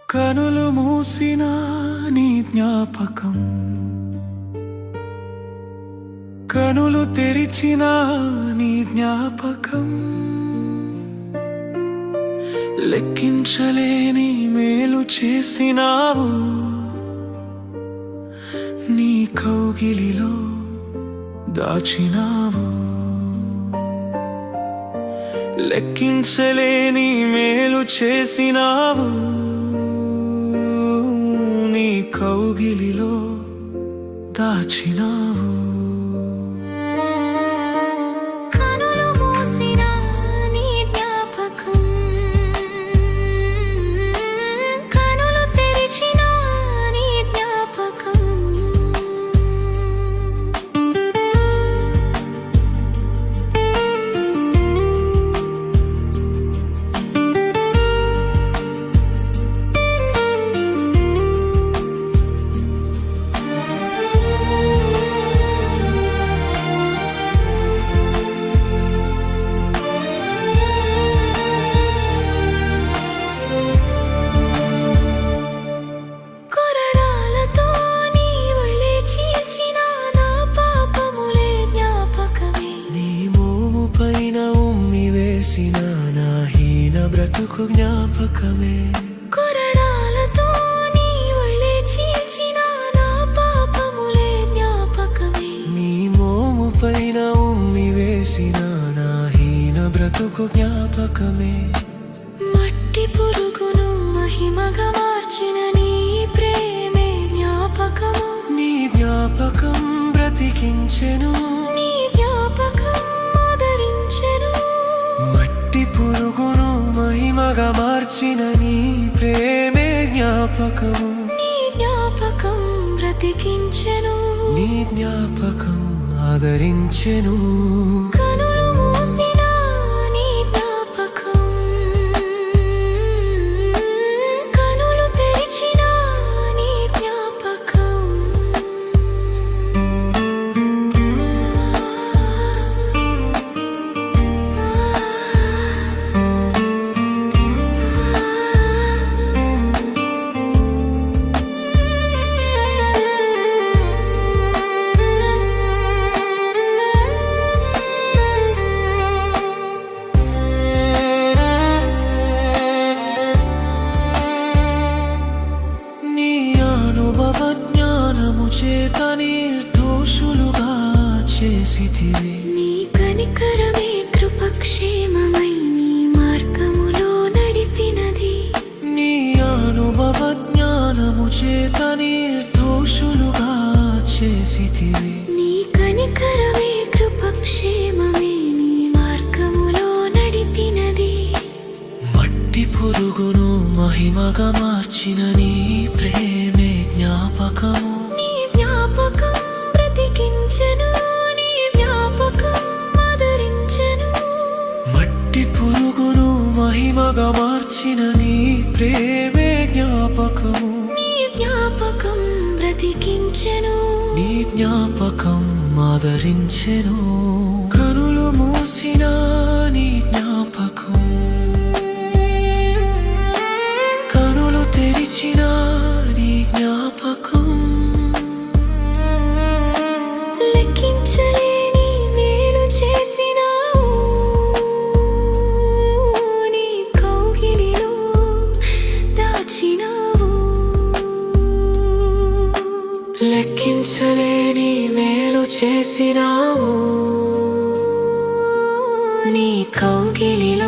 కనులు మూసిన నీ జ్ఞాపకం, కనులు తెరిచిన నీ జ్ఞాపకం, లెక్కించలేని మేలు చేసినావు. నీ కౌగిలిలో దాచినావు. లెక్కించలేని మేలు చేసినావు. నీ కౌగిలిలో దాచినావు. నా హీన బ్రతుకు జ్ఞాపకమే, కొరడాలతో నీ ఒళ్ళే చీల్చిన నా పాపములే జ్ఞాపకమే. నీ మోము పైన ఉమ్మి వేసిన నా హీన బ్రతుకు జ్ఞాపకమే. మట్టి పురుగును మహిమగా మార్చిన నీ ప్రేమే జ్ఞాపకము. నీ జ్ఞాపకం బ్రతికించెను. నీ జ్ఞాపకం ఆదరించెను. మట్టి పురుగును మహిమగా మార్చిన నీ ప్రేమే జ్ఞాపకము. నీ జ్ఞాపకం బ్రతికించెను. నీ జ్ఞాపకం ఆదరించెను. కనులు మూసిన నీ జ్ఞాపకం, కనులు తెరిచిన నీ జ్ఞాపకం. జ్ఞానము చేత నిర్దోషులుగా చేసితివి. నీ కనికరమే కృపక్షేమమై నీ మార్గములో నడిపినది. నీ అనుభవ జ్ఞానము చేత నిర్దోషులుగా చేసితివి. నీ కనికరమే కృపక్షేమమే నీ మార్గములో నడిపినది. మట్టి పురుగును మహిమగా మార్చిన నీ ప్రేమే జ్ఞాపకము. నీ జ్ఞాపకం బ్రతికించెను. నీ జ్ఞాపకం ఆదరించెను. మట్టి పురుగును మహిమగా మార్చిన నీ ప్రేమే జ్ఞాపకము. నీ జ్ఞాపకం బ్రతికించెను. నీ జ్ఞాపకం ఆదరించెను. కనులు మూసిన నీ జ్ఞాపకం, కనులు తెరిచిన నీ జ్ఞాపకం, లెక్కించలేని మేలు చేసినావు. నీ కౌగిలిలో దాచినావు. లెక్కించలేని మేలు చేసినావు. నీ కౌగిలిలో